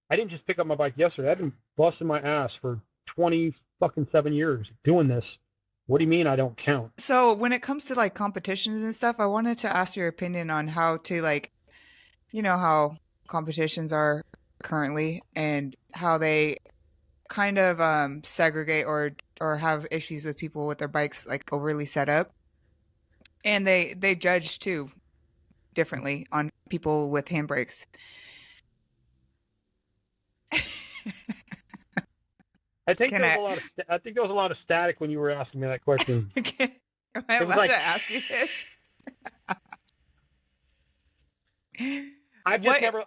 I didn't just pick up my bike yesterday. I've been busting my ass for 20 fucking 7 years doing this. What do you mean I don't count? So when it comes to like competitions and stuff, I wanted to ask your opinion on how to like, you know, how competitions are currently and how they kind of segregate or have issues with people with their bikes like overly set up. And they judge too differently on people with handbrakes. I think Can there was I a lot of I think there was a lot of static when you were asking me that question. can, am I It was allowed to like ask you this? I've just What? never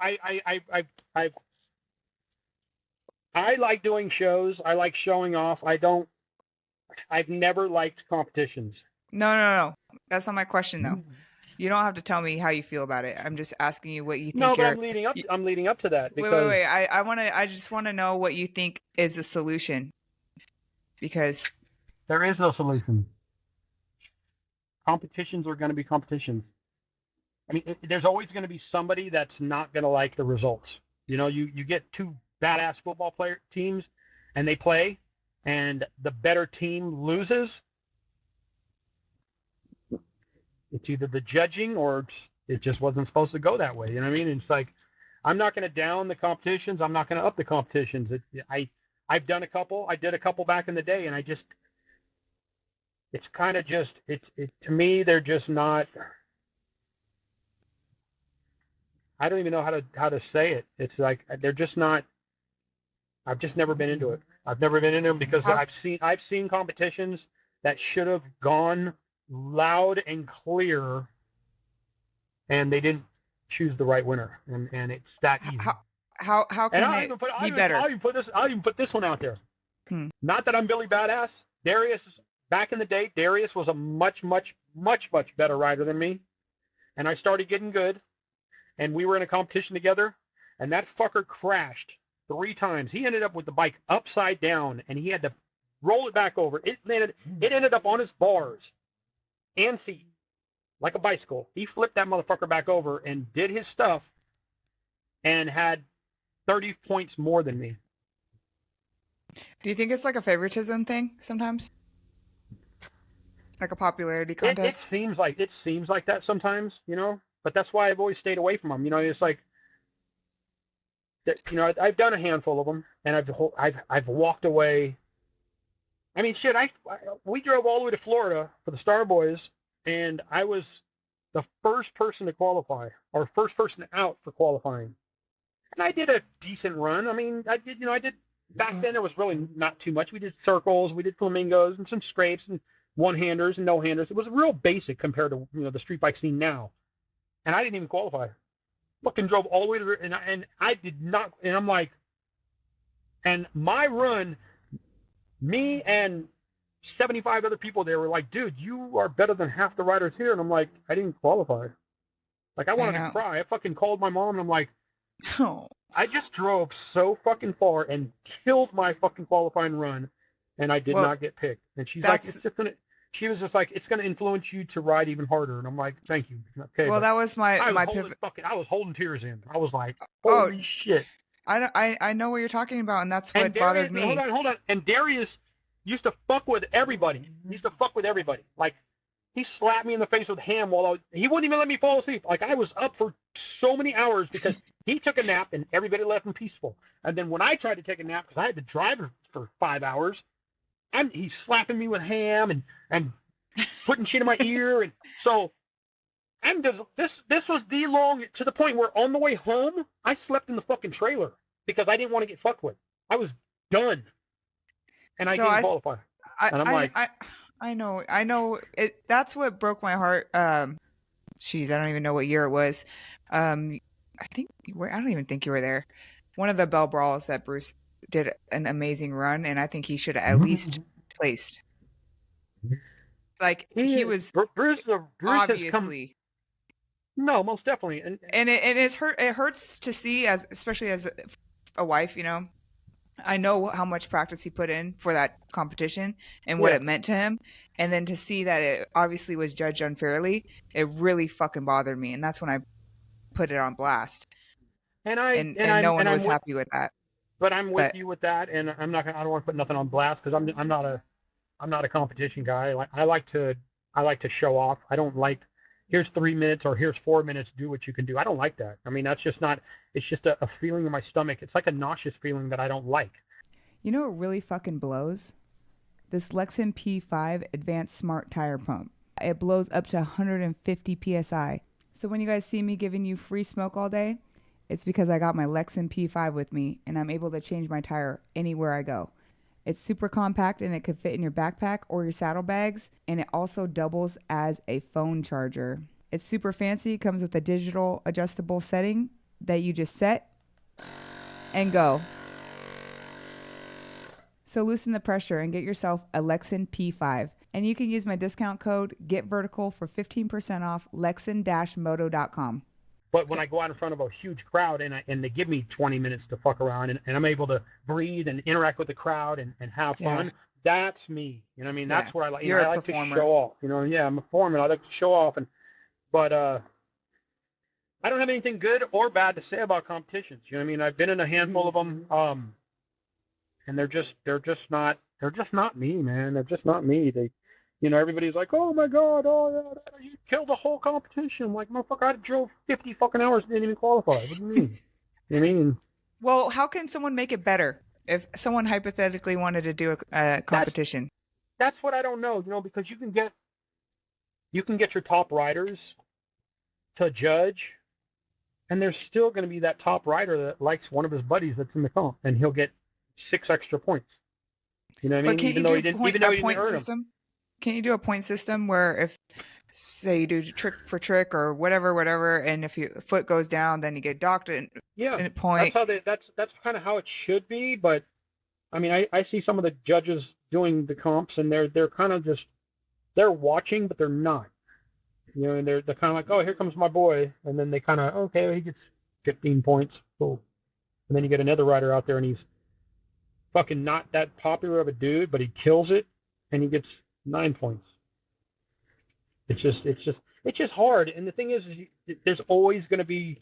I like doing shows. I like showing off. I've never liked competitions. No, no, no. That's not my question though. You don't have to tell me how you feel about it. I'm just asking you what you No, think but you're. You, I'm leading up to that wait, wait, because wait. I just want to know what you think is the solution because there is no solution. Competitions are going to be competitions. I mean, there's always going to be somebody that's not going to like the results. You get two badass football player teams, and they play, and the better team loses. It's either the judging or it just wasn't supposed to go that way. You know what I mean? It's like I'm not going to down the competitions. I'm not going to up the competitions. I've done a couple. I did a couple back in the day, and it's kind of just to me they're just not. I don't even know how to say it. It's like they're just not. I've just never been into it. I've never been into them because how I've seen competitions that should have gone loud and clear, and they didn't choose the right winner, and it's that easy. how how And can it be better? I'll even put this one out there. Hmm. Not that I'm Billy Badass. Darius, back in the day, Darius was a much, much, much, much better rider than me, and I started getting good, and we were in a competition together, and that fucker crashed 3 times. He ended up with the bike upside down, and he had to roll it back over. It ended up on his bars and seat like a bicycle. He flipped that motherfucker back over and did his stuff, and had 30 points more than me. Do you think it's like a favoritism thing sometimes? Like a popularity It contest? seems like that sometimes, but that's why I've always stayed away from them. It's like that. I've done a handful of them, and I've walked away. I mean, shit. We drove all the way to Florida for the Star Boys, and I was the first person to qualify, or first person out for qualifying, and I did a decent run. I mean, I did. Back then, it was really not too much. We did circles, we did flamingos, and some scrapes, and one-handers and no-handers. It was real basic compared to the street bike scene now, and I didn't even qualify. Fucking drove all the way to and I did not. And I'm like, and my run, me and 75 other people there were like, dude, you are better than half the riders here. And I'm like, I didn't qualify. Like, I I wanted to know. cry. I fucking called my mom, and I'm like, Oh, I just drove so fucking far and killed my fucking qualifying run, and I did well, not get picked. And she's like, that's she was just like, it's gonna influence you to ride even harder. And I'm like, thank you. Okay, well, but that was my pivot. I was holding tears in. I was like, Oh, holy shit. I know what you're talking about, and that's And what bothered Darius, me. hold on. And Darius used to fuck with everybody. He used to fuck with everybody. Like, he slapped me in the face with ham he wouldn't even let me fall asleep. Like, I was up for so many hours because he took a nap and everybody left him peaceful. And then when I tried to take a nap because I had to drive for 5 hours, he's slapping me with ham and putting shit in my ear. And so this was the long to the point where on the way home I slept in the fucking trailer because I didn't want to get fucked with. I was done, and I So didn't qualify. I And I'm I like, I I know it. That's what broke my heart. Jeez, I don't even know what year it was. Um, I think I don't even think you were there. One of the Bell Brawls that Bruce did an amazing run, and I think he should have at least placed. Like he was Bruce has come. obviously, No, most definitely, and it's hurt. It hurts to see, as especially as a wife. I know how much practice he put in for that competition and what yeah. it meant to him. And then to see that it obviously was judged unfairly, it really fucking bothered me. And that's when I put it on blast. and no one was happy with that. but I'm with But you with that, and I don't want to put nothing on blast because I'm not a competition guy. Like I like to show off. I don't like here's 3 minutes or here's 4 minutes. Do what you can do. I don't like that. I mean, that's just not. It's just a feeling in my stomach. It's like a nauseous feeling that I don't like. You know what really fucking blows? This LEXIN P5 Advanced Smart Tire Pump. It blows up to 150 psi. So when you guys see me giving you free smoke all day, it's because I got my LEXIN P5 with me and I'm able to change my tire anywhere I go. It's super compact and it could fit in your backpack or your saddlebags, and it also doubles as a phone charger. It's super fancy, comes with a digital adjustable setting that you just set and go. So loosen the pressure and get yourself a LEXIN P5. And you can use my discount code GETVERTICAL for 15% off lexin-moto.com. But when I go out in front of a huge crowd and they give me 20 minutes to fuck around and I'm able to breathe and interact with the crowd and have fun, that's me. You know what I mean? Yeah. That's what I like. You're I a like performer. to show off. You know, yeah, I'm a performer. I like to show off. But I don't have anything good or bad to say about competitions. You know what I mean? I've been in a handful of them, and they're just not me, man. They're just not me. Everybody's like, oh my God, oh yeah, you killed the whole competition. I'm like, motherfucker, I drove 50 fucking hours and didn't even qualify. What do you mean? You know what I mean? well, how can someone make it better if someone hypothetically wanted to do a competition? That's what I don't know, because you can get your top riders to judge, and there's still going to be that top rider that likes one of his buddies that's in the comp, and he'll get 6 extra points. You know what I mean? But can't Even you though do he didn't point earn them. system? Can't you do a point system where if, say, you do trick for trick or whatever, and if your foot goes down, then you get docked in a point? That's kind of how it should be. But I mean, I see some of the judges doing the comps, and they're kind of just they're watching, but they're not. And they're kind of like, oh, here comes my boy, and then they kind of, okay, he gets 15 points, cool. And then you get another rider out there, and he's fucking not that popular of a dude, but he kills it, and he gets 9 points. It's just hard. And the thing is there's always going to be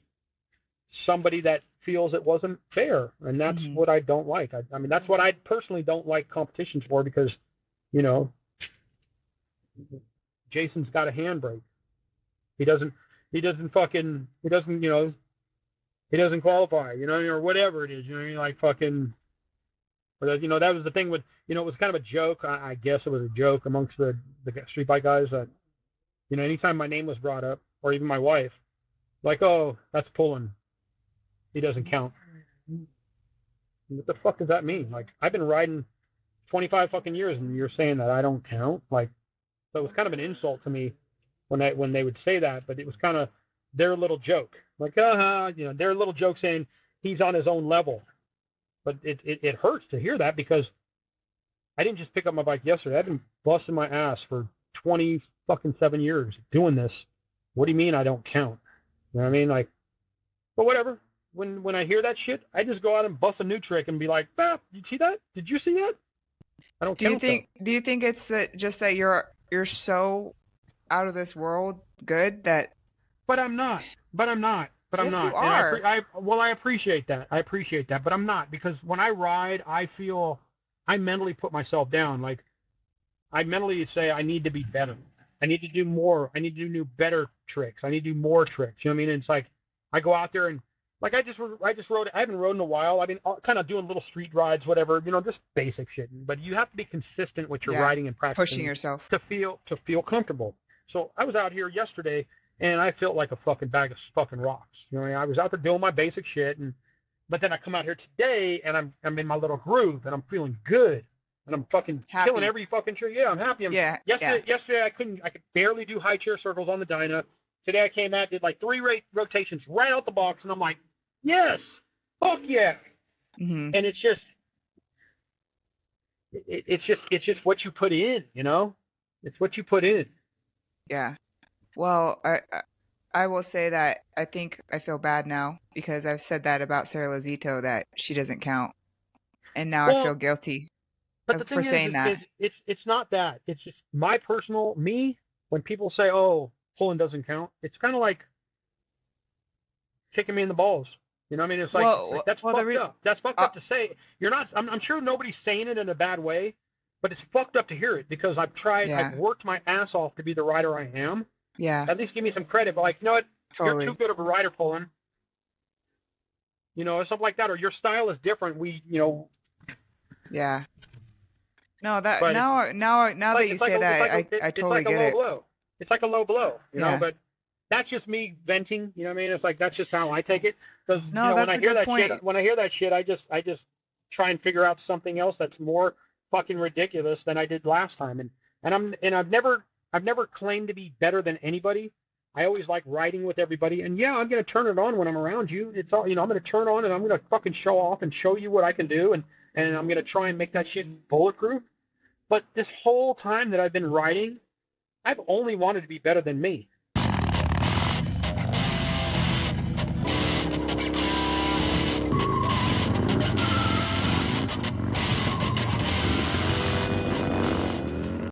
somebody that feels it wasn't fair, and that's what I don't like. I mean, that's what I personally don't like competitions for, because, Jason's got a handbrake. He doesn't qualify, or whatever it is, like fucking. But that was the thing with, it was kind of a joke. I guess it was a joke amongst the street bike guys that, anytime my name was brought up, or even my wife, like, oh, that's Pullen, he doesn't count. What the fuck does that mean? Like, I've been riding 25 fucking years, and you're saying that I don't count? Like, so it was kind of an insult to me when they would say that, but it was kind of their little joke. Like, their little joke saying he's on his own level. But it hurts to hear that, because I didn't just pick up my bike yesterday. I've been busting my ass for 20 fucking 7 years doing this. What do you mean I don't count? You know what I mean? Like, but whatever. When I hear that shit, I just go out and bust a new trick and be like, you see that? Did you see that? I don't count. Do you think it's just that you're so out of this world good that? But I'm not. Yes, you are. I appreciate that. But I'm not, because when I ride, I feel I mentally put myself down. Like, I mentally say I need to be better. I need to do more. I need to do new, better tricks. I need to do more tricks. You know what I mean? And it's like I go out there and, like, I just rode. I haven't rode in a while. I've been kind of doing little street rides, whatever. Just basic shit. But you have to be consistent with your riding and practicing, pushing yourself to feel comfortable. So I was out here yesterday, and I felt like a fucking bag of fucking rocks. I was out there doing my basic shit, but then I come out here today, and I'm in my little groove, and I'm feeling good, and I'm fucking killing every fucking trick. Yeah, I'm happy. Yesterday I could barely do high chair circles on the Dyna. Today I came out, did like 3 rotations right out the box, and I'm like, yes, fuck yeah. Mm-hmm. And it's just what you put in, It's what you put in. Yeah. Well, I will say that I think I feel bad now, because I've said that about Sarah Lazito, that she doesn't count, and now I feel guilty for saying that. It's not that. It's just my personal me. When people say, "Oh, Pullen doesn't count," it's kind of like kicking me in the balls. You know what I mean? It's like Well, that's well, fucked up. That's fucked uh, up to say. You're not. I'm sure nobody's saying it in a bad way, but it's fucked up to hear it because I've tried. I've yeah, worked my ass off to be the rider I am. yeah, At least give me some credit. But like, you know what? You're too totally, good of a rider, Pullen. You know, or something like that, or your style is different. yeah. No, that But now that you say that, I it's totally like a get low it. blow. It's like a low blow, you know. Yeah. But that's just me venting. You know what I mean? It's like that's just how I take it. Because No, when that's I a hear good that point. shit, I just try and figure out something else that's more fucking ridiculous than I did last time. And I've never claimed to be better than anybody. I always like riding with everybody. And yeah, I'm gonna turn it on when I'm around you. It's all I'm gonna turn on and I'm gonna fucking show off and show you what I can do and I'm gonna try and make that shit bulletproof. But this whole time that I've been riding, I've only wanted to be better than me.